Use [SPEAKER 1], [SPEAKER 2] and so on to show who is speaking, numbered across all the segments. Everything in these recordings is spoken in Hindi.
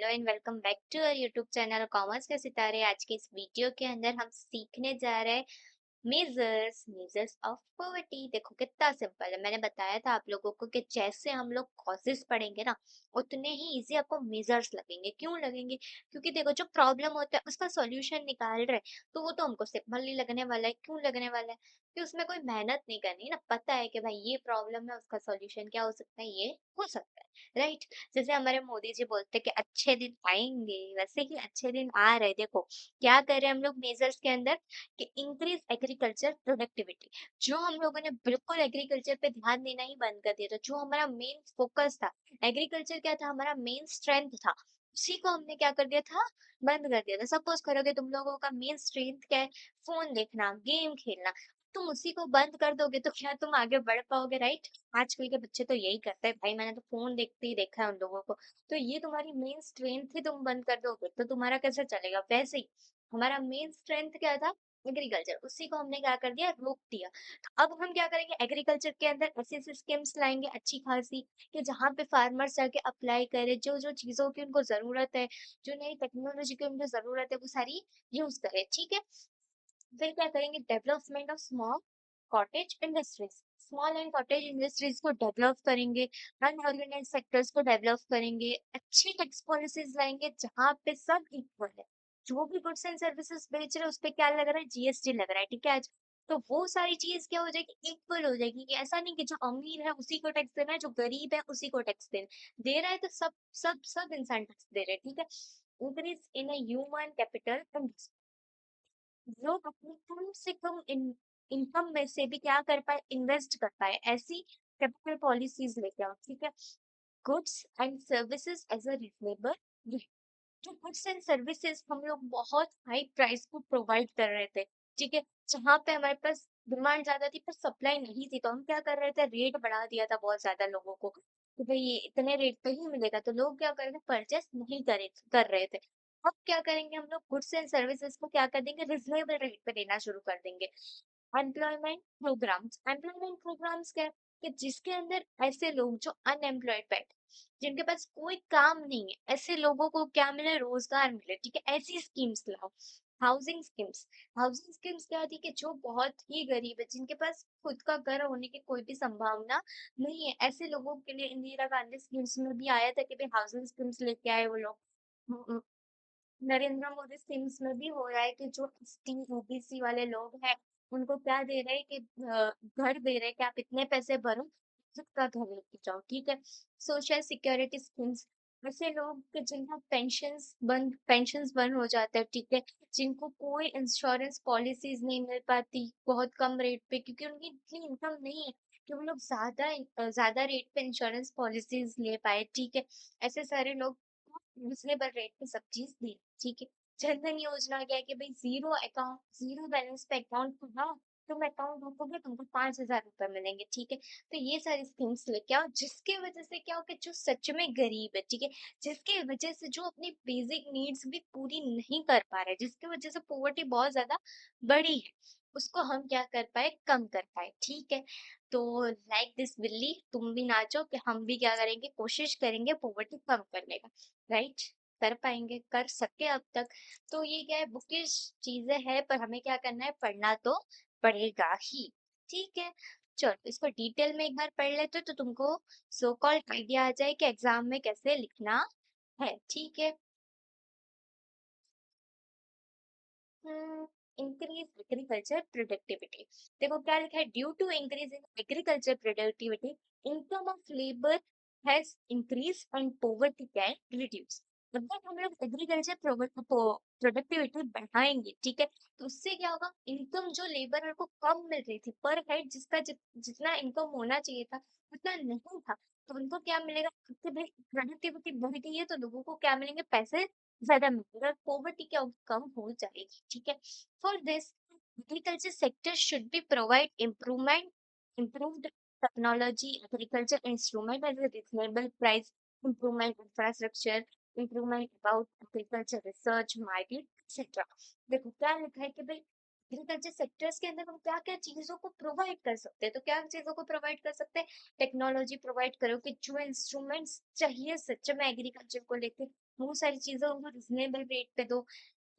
[SPEAKER 1] Hello and welcome back to our YouTube channel Commerce के सितारे। आज के इस वीडियो के अंदर हम सीखने जा रहे हैं मेजर्स मेजर्स ऑफ पॉवर्टी। देखो कितना सिंपल है। मैंने बताया था आप लोगों को कि जैसे हम लोग कॉजेस पढ़ेंगे ना उतने ही इजी आपको मेजर्स लगेंगे। क्यों लगेंगे? क्योंकि देखो जो प्रॉब्लम होता है उसका सॉल्यूशन निकाल रहे हैं तो वो तो हमको सिंपल ही लगने वाला है। क्यों लगने वाला है? कि उसमें कोई मेहनत नहीं करनी ना। पता है कि भाई ये प्रॉब्लम है, उसका सॉल्यूशन क्या हो सकता है, ये हो सकता है, राइट। जैसे हमारे मोदी जी बोलते हैं कि अच्छे दिन आएंगे, वैसे ही अच्छे दिन आ रहे हैं। देखो क्या कर रहे हैं हम लोग मेजर्स के अंदर कि इंक्रीज एग्रीकल्चर प्रोडक्टिविटी। जो हम लोगों ने बिल्कुल एग्रीकल्चर पे ध्यान देना ही बंद कर दिया था, जो हमारा मेन फोकस था, एग्रीकल्चर क्या था, हमारा मेन स्ट्रेंथ था, उसी को हमने क्या कर दिया था, बंद कर दिया था। सपोज करोगे तुम लोगों का मेन स्ट्रेंथ क्या है, फोन देखना, गेम खेलना, तुम उसी को बंद कर दोगे तो क्या तुम आगे बढ़ पाओगे? राइट। आजकल के बच्चे तो यही करते हैं भाई, मैंने तो फोन देखते ही देखा है उन लोगों को। तो ये तुम्हारी मेन स्ट्रेंथ ही तुम बंद कर दोगे तो तुम्हारा कैसे चलेगा? वैसे ही हमारा मेन स्ट्रेंथ क्या था, एग्रीकल्चर, उसी को हमने क्या कर दिया, रोक दिया। तो अब हम क्या करेंगे, एग्रीकल्चर के अंदर ऐसी ऐसी स्कीम्स लाएंगे अच्छी खासी कि जहाँ पे फार्मर्स जाके अप्लाई करे, जो जो चीजों की उनको जरूरत है, जो नई टेक्नोलॉजी की उनको जरूरत है, वो सारी यूज करे। ठीक है। फिर क्या करेंगे, development of small cottage industries, small and cottage industries को डेवलप करेंगे, अनऑर्गेनाइज सेक्टर्स को डेवलप करेंगे, अच्छी टैक्स पॉलिसीज लाएंगे जहाँ पे सब इक्वल है। जो भी गुड्स एंड सर्विसेज बेच रहे हैं उस पे क्या लग रहा है, जीएसटी लग रहा है, ठीक है आज। तो वो सारी चीज क्या हो जाएगी, इक्वल हो जाएगी। कि ऐसा नहीं कि जो अमीर है उसी को टैक्स देना है, जो गरीब है उसी को टैक्स देना दे रहा है, तो सब सब सब इंसान टैक्स दे रहे हैं, ठीक है। Increase in human capital and लोग अपनी कम से कम इनकम में से भी क्या कर पाए, इन्वेस्ट कर पाए, ऐसी कैपिटल पॉलिसीज लेके आओ, ठीक है। Goods and services as a reasonable, जो गुड्स एंड सर्विसेज हम लोग बहुत हाई प्राइस को प्रोवाइड कर रहे थे, ठीक है, जहाँ पे हमारे पास डिमांड ज्यादा थी पर सप्लाई नहीं थी, तो हम क्या कर रहे थे, रेट बढ़ा दिया था बहुत ज्यादा लोगों को कि भाई ये इतने रेट पे ही मिलेगा, तो लोग क्या कर रहे थे, परचेस नहीं करे कर रहे थे। अब क्या करेंगे हम लोग, गुड्स एंड सर्विसेज को क्या कर देंगे, रिजनेबल रेट पे देना शुरू कर देंगे। एम्प्लॉयमेंट प्रोग्राम्स क्या है, कि जिसके अंदर ऐसे लोग जो अनएम्प्लॉयड बैठे, जिनके पास कोई काम नहीं है, ऐसे लोगों को क्या मिले, रोजगार मिले, ठीक है, ऐसी स्कीम्स लाओ। हाउसिंग स्कीम्स, हाउसिंग स्कीम्स क्या होती है, कि जो बहुत ही गरीब है, जिनके पास खुद का घर होने की कोई भी संभावना नहीं है, ऐसे लोगों के लिए इंदिरा गांधी स्कीम्स में भी आया था कि भाई हाउसिंग स्कीम्स लेके आए वो लोग। नरेंद्र मोदी स्कीम्स में भी हो रहा है कि जो एसटी ओबीसी वाले लोग हैं उनको क्या दे रहे हैं कि घर दे रहे हैं कि आप इतने पैसे भरो, खुद का घर लेके जाओ, ठीक है। सोशल सिक्योरिटी स्कीम्स, ऐसे लोग कि जिनका पेंशन्स बंद हो जाता है, ठीक है, जिनको कोई इंश्योरेंस पॉलिसीज नहीं मिल पाती बहुत कम रेट पे, क्योंकि उनकी इतनी इनकम नहीं है कि वो लोग ज्यादा रेट पे इंश्योरेंस पॉलिसीज ले पाए, ठीक है। ऐसे सारे लोग रिजनेबल रेट पे सब चीज दी, ठीक है। जनधन योजना क्या है कि भाई जीरो बैलेंस पे अकाउंट खुलाओ, तुम अकाउंट रखोगे तुमको 5,000 रुपए मिलेंगे, ठीक है। तो ये सारी स्कीम्स लेके आओ, जिसके वजह से क्या हो कि जो सच में गरीब है, ठीक है, जिसके वजह से जो अपनी बेसिक नीड्स भी पूरी नहीं कर पा रहे, जिसकी वजह से पॉवर्टी बहुत ज्यादा बड़ी है, उसको हम क्या कर पाए, कम कर पाए, ठीक है। तो लाइक दिस बिल्ली, तुम भी नाचो कि हम भी क्या करेंगे, कोशिश करेंगे पॉवर्टी कम करने का, राइट। कर पाएंगे, कर सके अब तक। तो ये क्या है, बुकिश चीजें हैं पर हमें क्या करना है, पढ़ना तो पड़ेगा ही, ठीक है। चलो इसको डिटेल में एक बार पढ़ लेते तो तुमको सो कॉल्ड आइडिया आ जाए कि एग्जाम में कैसे लिखना है, ठीक है। इंक्रीज एग्रीकल्चर प्रोडक्टिविटी, देखो क्या लिखा है, due to increase in agriculture productivity, income of labour has increase and poverty can reduce. मतलब हम लोग एग्रीकल्चर प्रोडक्टिविटी बढ़ाएंगे, ठीक है, तो उससे क्या होगा, इनकम जो लेबर को कम मिल रही थी पर हेड, जिसका जितना इनकम होना चाहिए था उतना नहीं था, तो उनको क्या मिलेगा, क्योंकि भाई प्रोडक्टिविटी बढ़ गई है तो लोगों को क्या मिलेंगे, पैसे ज्यादा मिलेगा, पॉवर्टी क्या कम हो जाएगी, ठीक है। For this agriculture sector should be provide improved technology, agriculture instrument at a reasonable price, improvement infrastructure, improvement about agriculture research, market, etc. देखो क्या लिखा है कि भाई एग्रीकल्चर सेक्टर्स के अंदर हम क्या क्या चीजों को प्रोवाइड कर सकते हैं, तो क्या चीजों को प्रोवाइड कर सकते हैं, टेक्नोलॉजी प्रोवाइड करो कि जो इंस्ट्रूमेंट्स चाहिए सच में एग्रीकल्चर को लेके बहुत सारी चीजें उनको रिजनेबल रेट पे दो।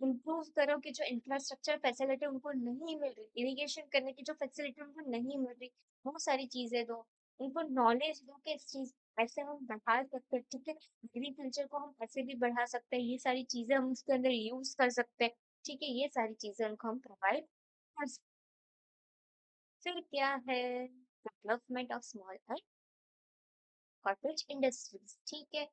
[SPEAKER 1] इम्प्रूव करो कि जो इंफ्रास्ट्रक्चर फैसिलिटी उनको नहीं मिल रही, इरिगेशन करने की जो फैसिलिटी उनको नहीं मिल रही, बहुत सारी चीजें दो। उनको नॉलेज दो कि इस चीज ऐसे हम बढ़ा सकते हैं, ठीक है। एग्रीकल्चर को हम ऐसे भी बढ़ा सकते हैं, ये सारी चीजें हम उसके अंदर यूज कर सकते हैं, ठीक है। ये सारी चीजें उनको हम प्रोवाइड कर सकते हैं। फिर क्या है, development of small and cottage industries, ठीक है।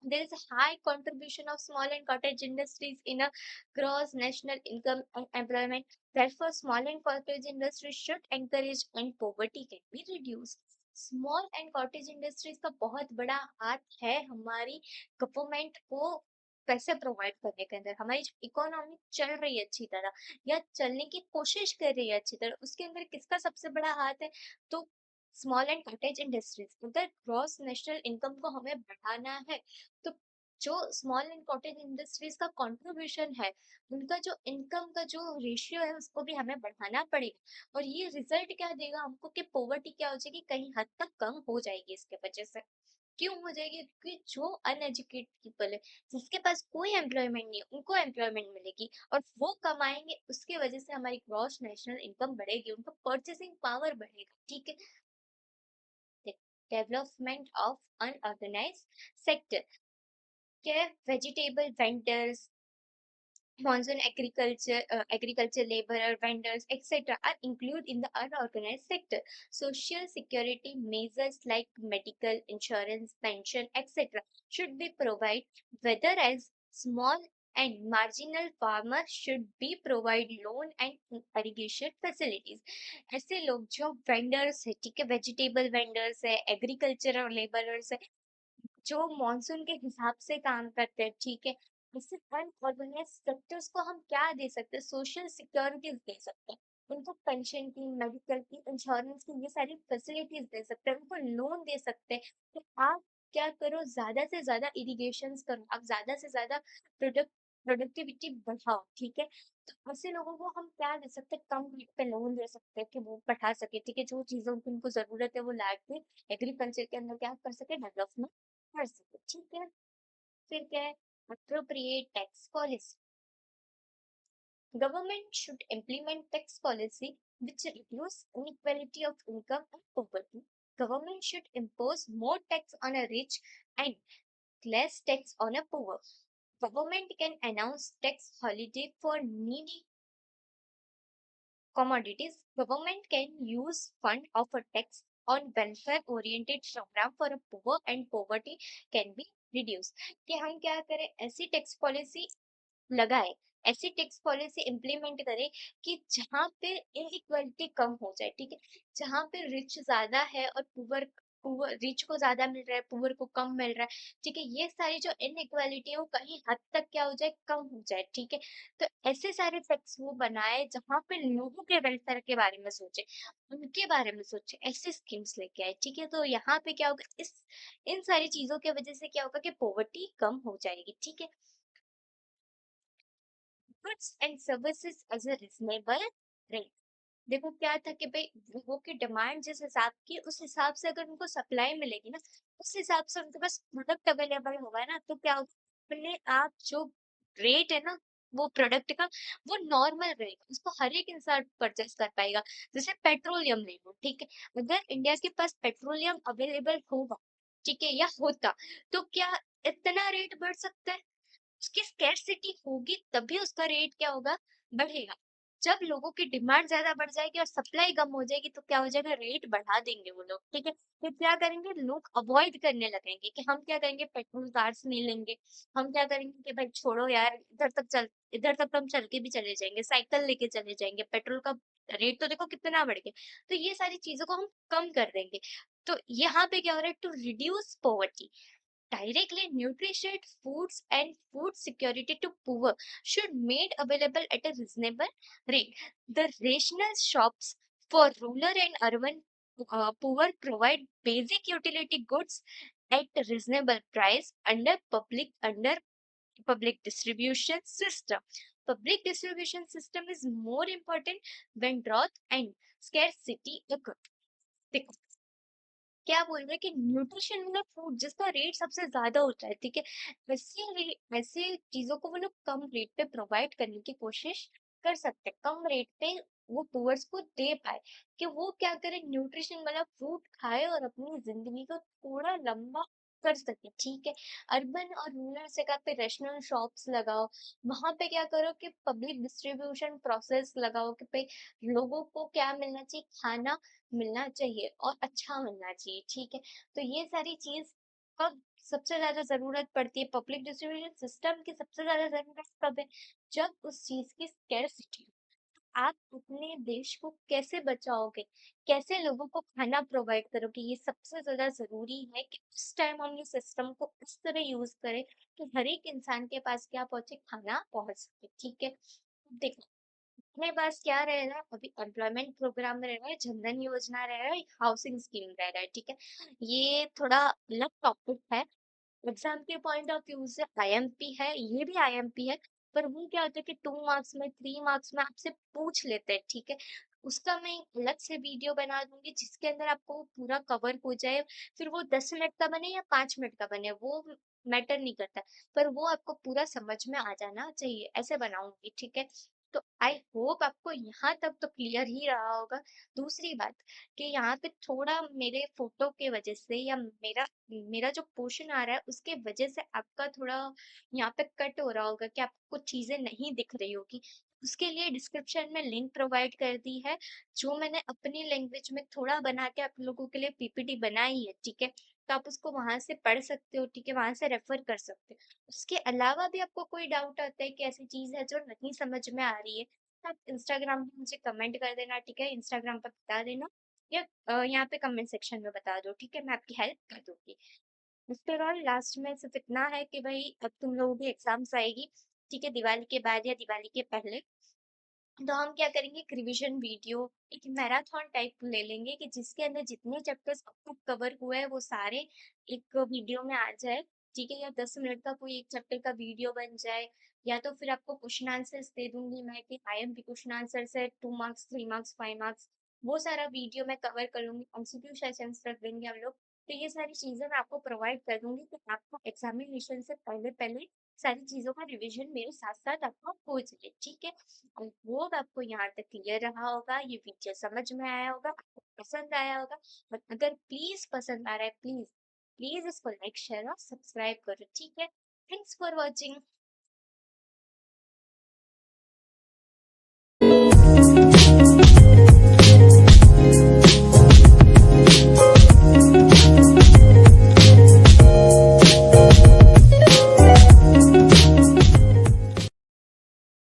[SPEAKER 1] There is a high contribution of small and cottage industries in a gross national income and employment. Therefore, small and cottage industries should encourage and poverty can be reduced. Small and cottage industries का बहुत बड़ा हाथ है हमारी गवर्नमेंट को पैसे प्रोवाइड करने के अंदर। हमारी जो इकोनॉमी चल रही है अच्छी तरह या चलने की कोशिश कर रही है अच्छी तरह, उसके अंदर किसका सबसे बड़ा हाथ है? तो स्मॉल एंड कॉटेज इंडस्ट्रीज। अगर ग्रॉस नेशनल इनकम को हमें बढ़ाना है तो जो स्मॉल एंड कॉटेज इंडस्ट्रीज का कंट्रीब्यूशन है, उनका जो इनकम का जो रेशियो है उसको भी हमें बढ़ाना पड़ेगा। और ये रिजल्ट क्या देगा हमको कि पॉवर्टी क्या हो जाएगी, कहीं हद तक कम हो जाएगी इसके वजह से। क्यों हो जाएगी? क्योंकि जो अनएजुकेटेड पीपल है, जिसके पास कोई एम्प्लॉयमेंट नहीं है, उनको एम्प्लॉयमेंट मिलेगी और वो कमाएंगे, उसके वजह से हमारी ग्रॉस नेशनल इनकम बढ़ेगी, उनका परचेसिंग पावर बढ़ेगा, ठीक है। डेवलपमेंट ऑफ अनऑर्गेनाइज्ड सेक्टर, क्या है? Vegetable vendors, monsoon agriculture, agriculture laborer, vendors, etc. are included in the unorganized sector. Social security measures like medical insurance, pension, etc. should be provided, whether as small and marginal farmers should be provide loan and irrigation facilities. ऐसे लोग जो वेंडर्स है, ठीक है, वेजिटेबल वेंडर्स है, एग्रीकल्चरल लेबरर्स है, जो मॉनसून के हिसाब से काम करते हैं, ठीक है। इससे अनऑर्गेनाइज सेक्टर्स को हम क्या दे सकते हैं? सोशल सिक्योरिटीज दे सकते हैं, उनको पेंशन की, मेडिकल की, इंश्योरेंस की, ये सारी फैसिलिटीज दे सकते हैं, उनको लोन दे सकते हैं। तो आप क्या करो, ज्यादा से ज्यादा इरिगेशन करो, आप ज्यादा से ज्यादा प्रोडक्टिविटी बढ़ाओ, ठीक है। तो ऐसे लोगों को हम क्या दे सकते हैं? कम रेट पे लोन दे सकते हैं कि वो बढ़ा सके, ठीक है, जो चीजों की उनको जरूरत है वो ला के एग्रीकल्चर के अंदर क्या कर सके, डेवलपमेंट कर सके, ठीक है। फिर क्या है, appropriate tax policy. Government should implement tax policy which reduce inequality of income and poverty. Government should impose more tax on a rich and less tax on a poor. Government can announce tax holiday for needy commodities. Government can use fund of a tax on welfare oriented program for a poor and poverty can be reduced. कि हम क्या करें, ऐसी टैक्स पॉलिसी लगाए, ऐसी टैक्स पॉलिसी इम्प्लीमेंट करे कि जहाँ पे इनइक्वालिटी कम हो जाए, ठीक है। जहाँ पे रिच ज्यादा है और पुअर पुअर रिच को ज्यादा मिल रहा है, पुअर को कम मिल रहा है, ठीक है। ये सारी जो इनइक्वालिटी है वो कहीं हद तक क्या हो जाए, कम हो जाए, ठीक है। तो ऐसे सारे टैक्स वो बनाए जहाँ पे लोगों के वेलफेयर के बारे में सोचे, उनके बारे में सोचे, ऐसी स्कीम्स लेके आए, ठीक है। तो यहाँ पे क्या होगा, इस इन सारी चीजों की वजह से क्या होगा कि पॉवर्टी कम हो जाएगी, ठीक है। Goods and services as a reasonable rate. देखो क्या था कि भाई लोगों की डिमांड जिस हिसाब की, उस हिसाब से अगर उनको सप्लाई मिलेगी ना, उस हिसाब से उनके पास प्रोडक्ट अवेलेबल होगा ना, तो क्या होगा, अपने आप जो रेट है ना वो प्रोडक्ट का, वो नॉर्मल रहेगा, उसको हर एक इंसान परचेस कर पाएगा। जैसे पेट्रोलियम ले लो, ठीक है। अगर इंडिया के पास पेट्रोलियम अवेलेबल होगा, ठीक है, या होता, तो क्या इतना रेट बढ़ सकता है? उसकी स्कैर्सिटी होगी तभी उसका रेट क्या होगा, बढ़ेगा। जब लोगों की डिमांड ज्यादा बढ़ जाएगी और सप्लाई कम हो जाएगी तो क्या हो जाएगा, रेट बढ़ा देंगे वो लोग, ठीक है। फिर क्या करेंगे, लोग अवॉइड करने लगेंगे कि हम क्या करेंगे, पेट्रोल कार्स नहीं लेंगे। हम क्या करेंगे कि भाई छोड़ो यार, इधर तक तो हम चल के भी चले जाएंगे, साइकिल लेके चले जाएंगे, पेट्रोल का रेट तो देखो कितना बढ़ गया। तो ये सारी चीजों को हम कम कर देंगे। तो यहाँ पे क्या हो रहा है, to reduce poverty, directly nutritious foods and food security to poor should made available at a reasonable rate. The rational shops for rural and urban poor provide basic utility goods at a reasonable price under public distribution system. Public distribution system is more important when drought and scarcity occur. देखो, क्या बोल रहे हैं कि न्यूट्रिशन वाला फूड जिसका रेट सबसे ज्यादा होता है, ठीक है, वैसे चीजों को वो लोग कम रेट पे प्रोवाइड करने की कोशिश कर सकते हैं, कम रेट पे वो पुअर्स को दे पाए, कि वो क्या करे, न्यूट्रिशन वाला फूड खाए और अपनी जिंदगी को थोड़ा लंबा कर सके, ठीक है। अर्बन और रूरल जगह पे रेशनल शॉप्स लगाओ, वहां पे क्या करो कि पब्लिक डिस्ट्रीब्यूशन प्रोसेस लगाओ, कि भाई लोगों को क्या मिलना चाहिए, खाना मिलना चाहिए और अच्छा मिलना चाहिए, ठीक है। तो ये सारी चीज कब सबसे ज्यादा जरूरत पड़ती है, पब्लिक डिस्ट्रीब्यूशन सिस्टम की सबसे ज्यादा जरूरत कब है, जब उस चीज की स्कैर्सिटी। आप अपने देश को कैसे बचाओगे, कैसे लोगों को खाना प्रोवाइड करोगे, ये सबसे ज्यादा जरूरी है कि उस टाइम हम ये सिस्टम को इस तरह यूज करें कि हर एक इंसान के पास क्या पहुंचे, खाना पहुंच सके, ठीक है। देखो, अपने पास क्या रहेगा, अभी एम्प्लॉयमेंट प्रोग्राम में रह रहा है, जनधन योजना रह रहा है, हाउसिंग स्कीम रह रहा है, ठीक है। ये थोड़ा अलग टॉपिक है, एग्जाम के पॉइंट ऑफ व्यू से आईएमपी है, ये भी आईएमपी है, पर वो क्या होता है कि 2 मार्क्स में 3 मार्क्स में आपसे पूछ लेते हैं, ठीक है। उसका मैं एक अलग से वीडियो बना दूंगी जिसके अंदर आपको वो पूरा कवर हो जाए, फिर वो 10 मिनट का बने या 5 मिनट का बने, वो मैटर नहीं करता, पर वो आपको पूरा समझ में आ जाना चाहिए, ऐसे बनाऊंगी, ठीक है। तो आई होप आपको यहाँ तक तो क्लियर ही रहा होगा। दूसरी बात, कि यहाँ पे थोड़ा मेरे फोटो के वजह से या मेरा मेरा जो पोर्शन आ रहा है उसके वजह से आपका थोड़ा यहाँ पे कट हो रहा होगा, कि आपको कुछ चीजें नहीं दिख रही होगी। उसके लिए डिस्क्रिप्शन में लिंक प्रोवाइड कर दी है, जो मैंने अपनी लैंग्वेज में थोड़ा बना के आप लोगों के लिए पीपीटी बनाई है, ठीक है। तो आप उसको वहां से पढ़ सकते हो, ठीक है, वहां से रेफर कर सकते हो। उसके अलावा भी आपको कोई डाउट आता है कि ऐसी चीज है जो नहीं समझ में आ रही है, तो आप इंस्टाग्राम पे मुझे कमेंट कर देना, ठीक है, इंस्टाग्राम पे बता देना, या यहाँ पे कमेंट सेक्शन में बता दो, ठीक है, मैं आपकी हेल्प कर दूंगी। उसके बाद लास्ट में सिर्फ इतना है कि भाई अब तुम लोगों की एग्जाम्स आएगी, ठीक है, दिवाली के बाद या दिवाली के पहले, तो हम क्या करेंगे, एक रिवीजन वीडियो, एक मैराथन टाइप ले लेंगे, कि जिसके अंदर जितने चैप्टर्स अब तक कवर हुए हैं वो सारे एक वीडियो में आ जाए, ठीक है, या 10 मिनट का कोई एक चैप्टर का वीडियो बन जाए, या तो फिर आपको क्वेश्चन आंसर्स दे दूंगी मैं, कि आईएमपी क्वेश्चन आंसर्स है, 2 मार्क्स, 3 मार्क्स, 5 मार्क्स, वो सारा वीडियो मैं कवर कर लूंगी, एमसीक्यू सेशंस रख देंगे हम लोग। तो ये सारी चीजें मैं आपको प्रोवाइड कर दूंगी, कि आपको एग्जामिनेशन से पहले पहले सारी चीजों का रिवीजन मेरे साथ साथ आपको हो जाए, ठीक है। आई होप आपको यहाँ तक क्लियर रहा होगा, ये वीडियो समझ में आया होगा, आपको पसंद आया होगा। और अगर प्लीज पसंद आ रहा है, प्लीज प्लीज इसको लाइक शेयर और सब्सक्राइब करो, ठीक है। Thanks for watching.